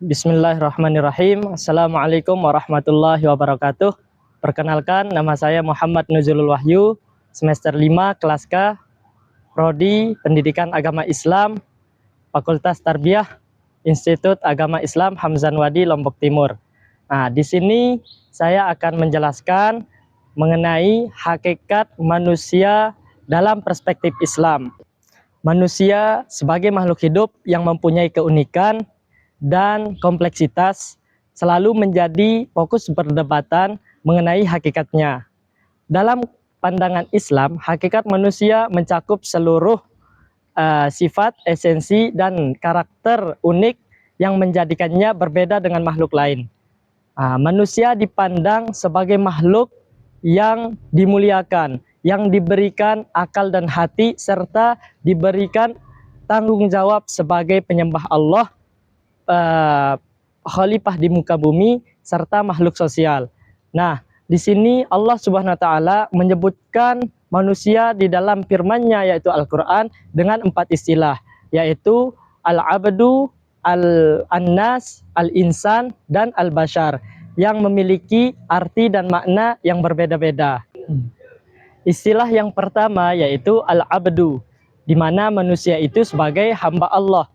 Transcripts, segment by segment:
Bismillahirrahmanirrahim. Assalamualaikum warahmatullahi wabarakatuh. Perkenalkan, nama saya Muhammad Nuzulul Wahyu, semester 5 kelas K, Prodi Pendidikan Agama Islam, Fakultas Tarbiyah, Institut Agama Islam Hamzan Wadi, Lombok Timur. Nah, di sini saya akan menjelaskan mengenai hakikat manusia dalam perspektif Islam. Manusia sebagai makhluk hidup yang mempunyai keunikan dan kompleksitas selalu menjadi fokus perdebatan mengenai hakikatnya. Dalam pandangan Islam, hakikat manusia mencakup seluruh sifat, esensi, dan karakter unik yang menjadikannya berbeda dengan makhluk lain. Manusia dipandang sebagai makhluk yang dimuliakan, yang diberikan akal dan hati, serta diberikan tanggung jawab sebagai penyembah Allah, khalifah di muka bumi, serta makhluk sosial. Nah, di sini Allah Subhanahu wa taala menyebutkan manusia di dalam firman-Nya, yaitu Al-Qur'an, dengan 4 istilah, yaitu al-abdu, al-annas, al-insan, dan al-bashar, yang memiliki arti dan makna yang berbeda-beda. Istilah yang pertama yaitu al-abdu, di mana manusia itu sebagai hamba Allah.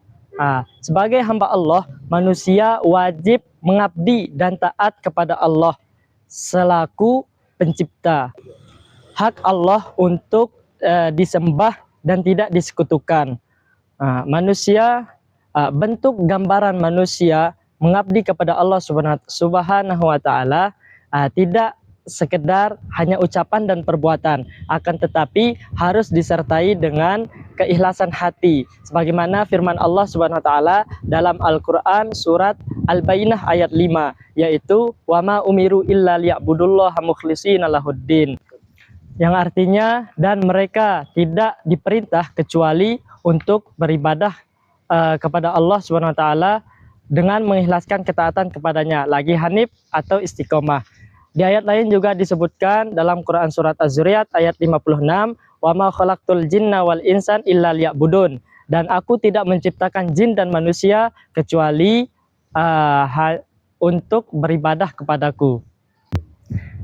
Sebagai hamba Allah, manusia wajib mengabdi dan taat kepada Allah selaku pencipta. Hak Allah untuk disembah dan tidak disekutukan. Bentuk gambaran manusia mengabdi kepada Allah Subhanahu wa taala tidak sekedar hanya ucapan dan perbuatan, akan tetapi harus disertai dengan keikhlasan hati, sebagaimana firman Allah Subhanahu wa taala dalam Al-Qur'an surat Al-Bayyinah ayat 5, yaitu wama umiru illa liya'budullaha mukhlishina lahuddin, yang artinya dan mereka tidak diperintah kecuali untuk beribadah kepada Allah Subhanahu wa taala dengan mengikhlaskan ketaatan kepadanya, lagi hanif atau istiqomah. Di ayat lain juga disebutkan dalam Quran surat Az-Zuriyat ayat 56, wa ma khalaqtul jinna wal insan illa liya'budun, dan aku tidak menciptakan jin dan manusia kecuali untuk beribadah kepadaku.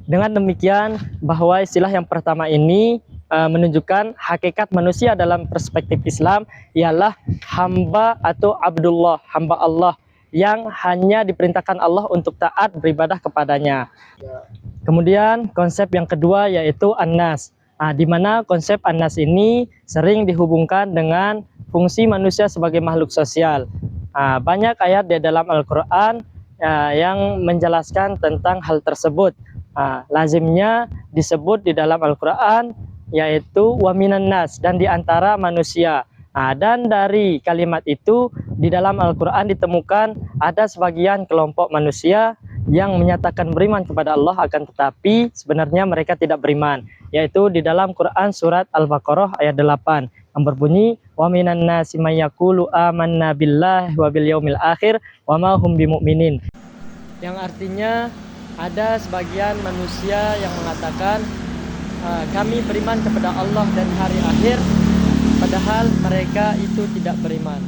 Dengan demikian, bahwa istilah yang pertama ini menunjukkan hakikat manusia dalam perspektif Islam ialah hamba atau abdullah, hamba Allah yang hanya diperintahkan Allah untuk taat beribadah kepadanya. Kemudian konsep yang kedua yaitu an-nas, di mana konsep an-nas ini sering dihubungkan dengan fungsi manusia sebagai makhluk sosial. Banyak ayat di dalam Al-Quran yang menjelaskan tentang hal tersebut. Lazimnya disebut di dalam Al-Quran yaitu wa minan nas, dan di antara manusia. Dan dari kalimat itu di dalam Al-Quran ditemukan ada sebagian kelompok manusia yang menyatakan beriman kepada Allah, akan tetapi sebenarnya mereka tidak beriman, yaitu di dalam Quran surat Al-Baqarah ayat 8 yang berbunyi wa minan nasi may yaqulu amanna billahi wa bil yaumil akhir wa ma hum bimumin, yang artinya ada sebagian manusia yang mengatakan kami beriman kepada Allah dan hari akhir, padahal mereka itu tidak beriman.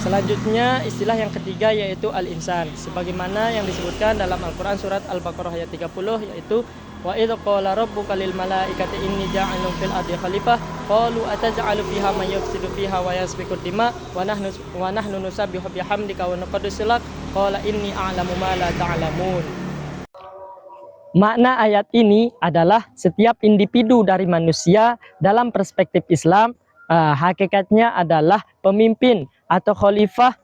Selanjutnya istilah yang ketiga yaitu al-insan, sebagaimana yang disebutkan dalam Al-Quran surat Al-Baqarah ayat 30, yaitu wa idh qala rabbuka lil malaikati inni ja'ilun fil ardi khalifah qalu ataj'alu fiha man yufsidu fiha wa yasfiku dima wa nahnu nusabbihu bihamdika wa nuqaddisu lak qala inni a'lamu ma la ta'lamun. Makna ayat ini adalah setiap individu dari manusia dalam perspektif Islam hakikatnya adalah pemimpin atau khalifah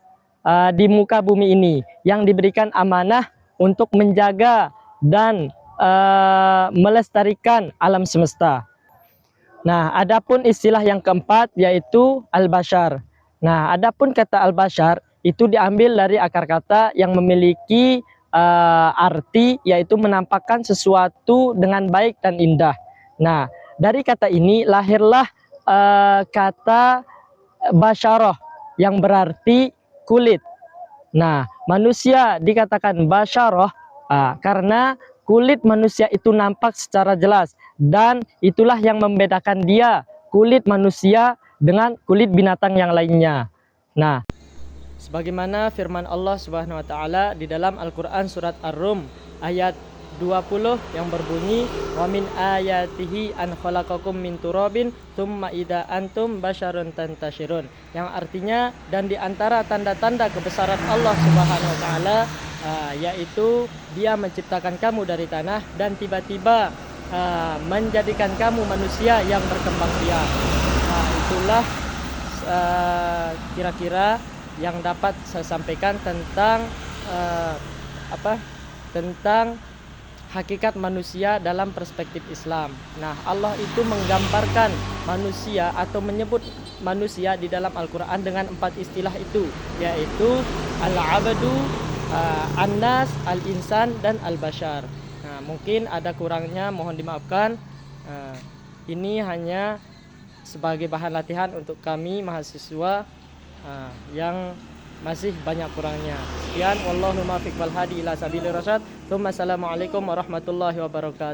di muka bumi ini yang diberikan amanah untuk menjaga dan melestarikan alam semesta. Nah, adapun istilah yang keempat yaitu al-bashar. Nah, adapun kata al-bashar itu diambil dari akar kata yang memiliki arti yaitu menampakkan sesuatu dengan baik dan indah. Nah, dari kata ini lahirlah kata basyarah yang berarti kulit. Nah, manusia dikatakan basyarah karena kulit manusia itu nampak secara jelas, dan itulah yang membedakan dia, kulit manusia, dengan kulit binatang yang lainnya. Nah, Sebagaimana firman Allah Subhanahu wa taala di dalam Al-Qur'an surat Ar-Rum ayat 20 yang berbunyi, wa min ayatihi an khalaqakum min turabin tsumma idza antum basyarun tantashirun, yang artinya dan di antara tanda-tanda kebesaran Allah Subhanahu wa taala yaitu Dia menciptakan kamu dari tanah dan tiba-tiba menjadikan kamu manusia yang berkembang biak. Itulah kira-kira yang dapat saya sampaikan tentang tentang hakikat manusia dalam perspektif Islam. Nah, Allah itu menggambarkan manusia atau menyebut manusia di dalam Al-Quran dengan 4 istilah itu, yaitu al-abadu, an-nas, al-insan, dan al-bashar. Nah, mungkin ada kurangnya, mohon dimaafkan. Ini hanya sebagai bahan latihan untuk kami mahasiswa yang masih banyak kurangnya. Sekian, wallahu muwaffiq wal hadi ila sabilir rasyad. Assalamualaikum warahmatullahi wabarakatuh.